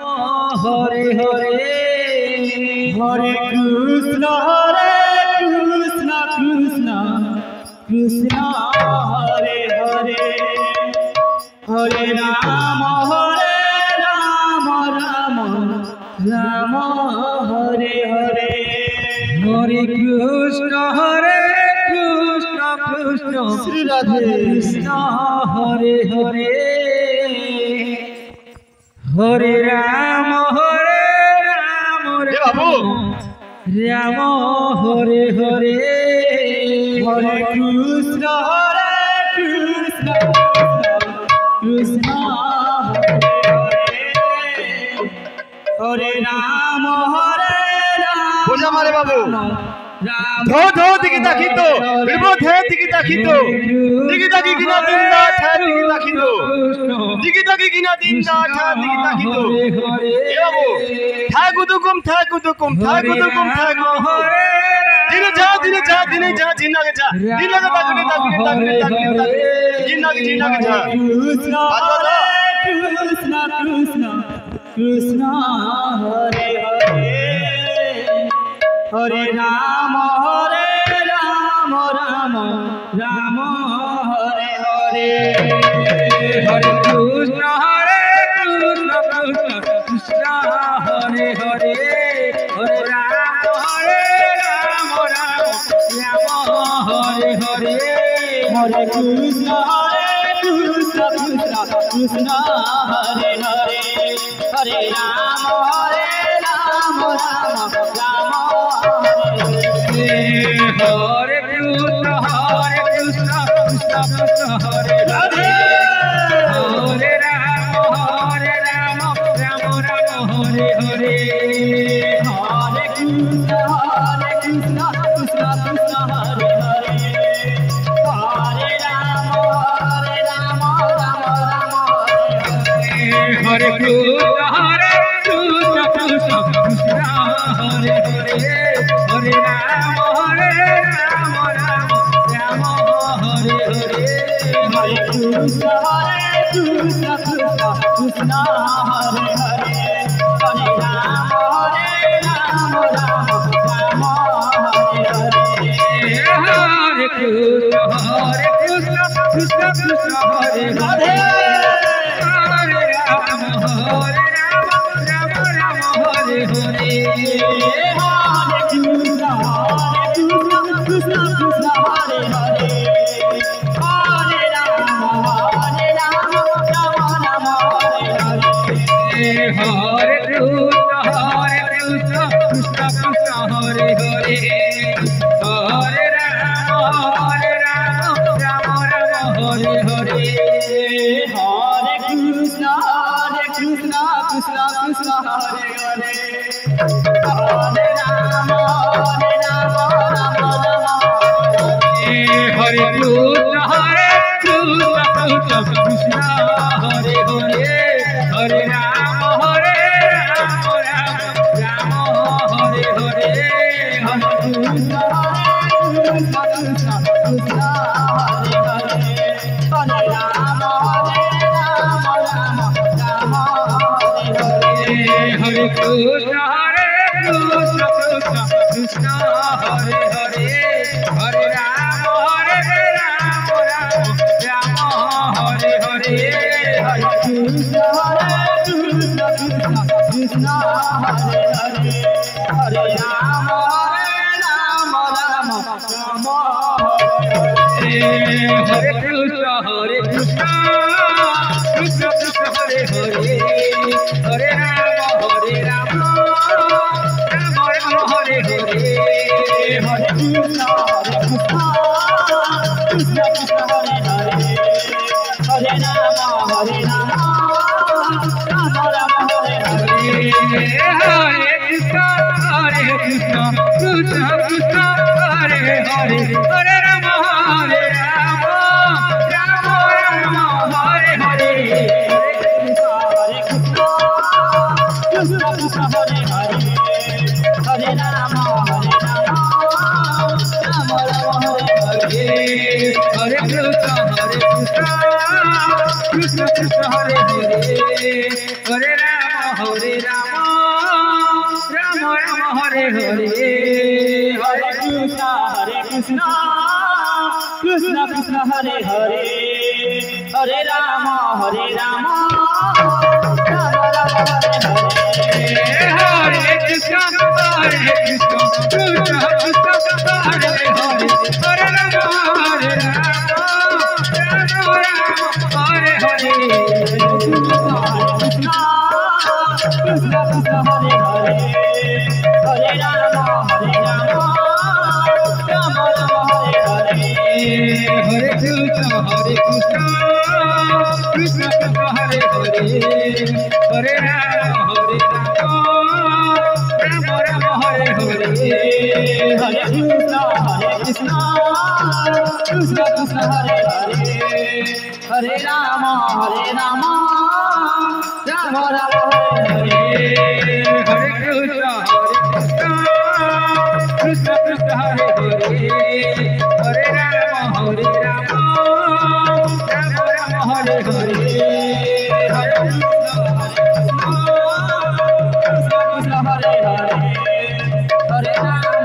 हरे हरे हरे कृष्ण कृष्ण कृष्ण हरे हरे हरे राम राम राम हरे हरे हरे कृष्ण कृष्ण श्री राधे कृष्ण हरे हरे हरे राम बाबू राम हरे हरे हरे कृष्ण कृष्ण हरे राम बोझा मारे बाबू धो धो दिगिता खितो बिरबो थे दिगिता खितो दिगिता की गिना दिन दा था दिगिता खितो दिगिता की गिना दिन दा था दिगिता खितो ए बाबू था गुदुकुम दिने जा जिन्ना के जा दिने का ताकने जिन्ना के जा कृष्ण हरे हरे हरे राम राम हरे हरे हरे कृष्ण कृष्ण हरे हरे हरे राम हरे हरे हरे कृष्ण कृष्ण हरे हरे हरे राम राम हरे कृष्ण कृष्ण कृष्ण हरे हरे हरे राम राम हरे हरे हरे कृष्ण कृष्ण कृष्ण हरे हरे हरे राम राम हरे कृष्ण कृष्ण कृष्ण हरे हरे हरे राम राम हरे हरे हरे कृष्ण कृष्ण हरे हरे हरे राम राम हरे हरे हरे कृष्ण कृष्ण कृष्ण हरे हरे हरे राम राम हरे हरे हरे कृष्ण कृष्ण हरे हरे हरे राम राम हरे हरे हरे कृष्ण कृष्ण कृष्ण हरे हरे हरे राम राम हरे हरे हरे कृष्ण कृष्ण कृष्ण हरे हरे हरे राम राम हरे कृष्ण कृष्ण हरे हरे हरे राम राम हरे हरे हरे कृष्ण कृष्ण हरे हरे हरे राम राम हरे हरे हरे कृष्ण कृष्ण हरे हरे हरे राम राम हरे हरे हरे कृष्ण कृष्ण हरे हरे हरे राम राम हरे हरे कृष्ण कृष्ण कृष्ण हरे हरे हरे राम राम हरे हरे हरे कृष्ण कृष्ण हरे हरे हरे राम राम हरे हरे हरे कृष्ण कृष्ण कृष्ण हरे हरे हरे राम राम हरे हरे हरे कृष्ण कृष्ण हरे हरे हरे राम राम हरे हरे हरे कृष्ण कृष्ण कृष्ण हरे हरे हरे राम हरे राम राम राम हरे हरे हरे कृष्ण कृष्ण कृष्ण हरे हरे हरे राम राम राम हरे हरे कृष्ण कृष्ण कृष्ण हरे हरे हरे राम हरे हरे कृष्ण कृष्ण हरे हरे हरे राम राम राम हरे हरे हरे कृष्ण कृष्ण कृष्ण हरे हरे हरे राम राम राम हरे हरे हरे कृष्ण कृष्ण कृष्ण हरे हरे हरे राम राम राम हरे हरे कृष्ण कृष्ण कृष्ण हरे हरे हरे राम राम राम हरे हरे हरे कृष्ण हरे हरे हरे राम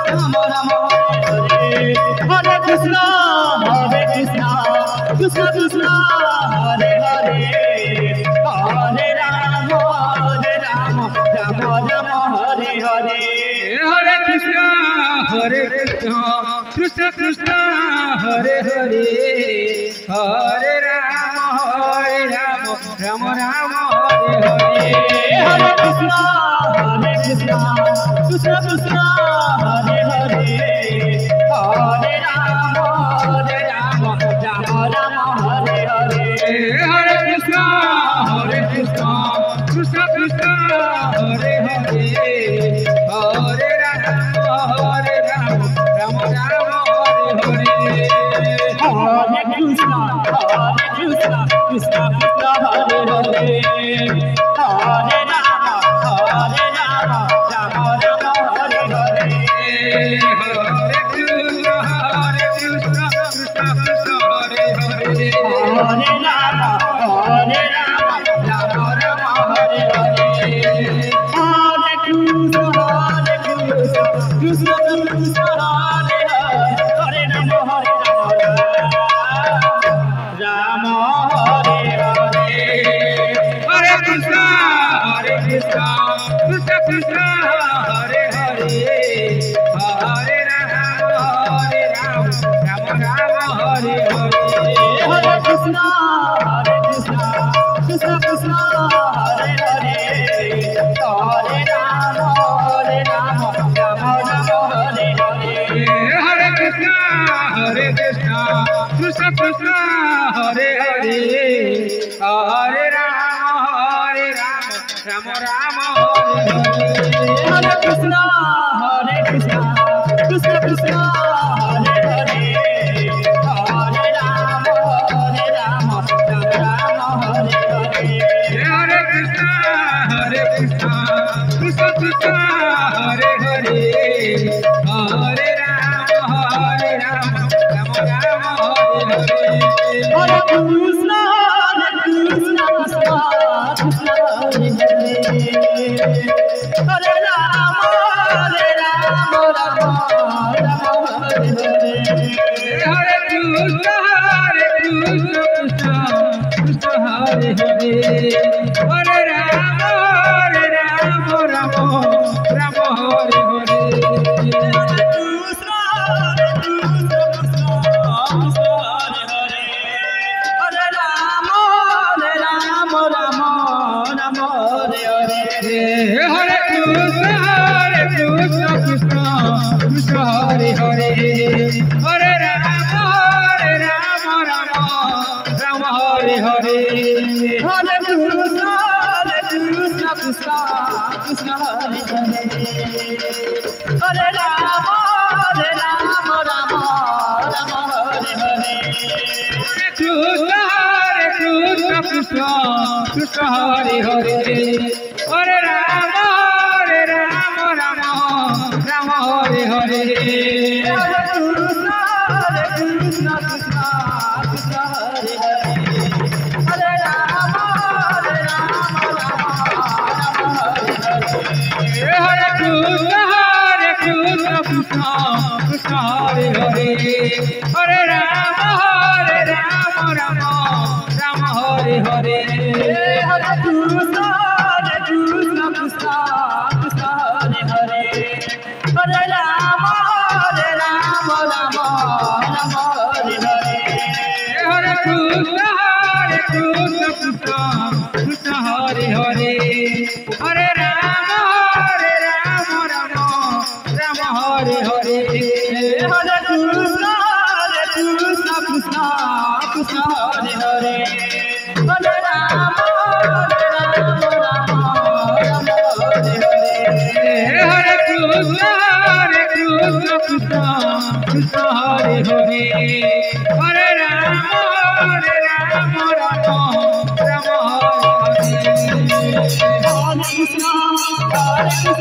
राम राम हरे हरे कृष्ण कृष्ण कृष्ण हरे हरे हरे राम राम राम हरे हरे हरे कृष्ण कृष्ण कृष्ण हरे हरे हरे राम राम राम हरे हरे हरे कृष्ण कृष्ण कृष्ण हरे हरे हरे राम राम राम हरे हरे हरे कृष्ण कृष्ण कृष्ण हरे हरे हरे राम राम राम हरे हरे हरे कृष्ण कृष्ण कृष्ण हरे हरे हरे राम राम राम हरे हरे हरे कृष्ण कृष्ण कृष्ण हरे हरे हरे राम राम राम हरे हरे हरे कृष्ण कृष्ण कृष्ण हरे हरे राम राम हरे हरे हरे कृष्ण कृष्ण कृष्ण हरे हरे हरे राम राम राम हरे हरे हरे कृष्ण कृष्ण कृष्ण हरे हरे हरे राम राम राम हरे हरे हरे कृष्ण कृष्ण कृष्ण हरे हरे हरे राम राम राम हरे हरे हरे कृष्ण कृष्ण कृष्ण हरे हरे हरे राम राम राम हरे हरे हरे कृष्ण कृष्ण कृष्ण हरे हरे हरे राम राम राम हरे हरे हरे कृष्ण कृष्ण कृष्ण हरे हरे हरे राम राम राम हरे हरे हरे कृष्ण कृष्ण कृष्ण हरे हरे हरे राम राम राम हरे हरे कृष्ण कृष्ण हरे हरे हरे राम राम राम हरे हरे हरे कृष्ण कृष्ण कृष्ण हरे हरे हरे राम राम हरे हरे हरे कृष्ण कृष्ण कृष्ण हरे हरे हरे राम राम राम हरे हरे कृष्ण कृष्ण कृष्ण हरे हरे हरे राम राम हरे हरे हरे कृष्ण कृष्ण कृष्ण हरे हरे हरे राम Hare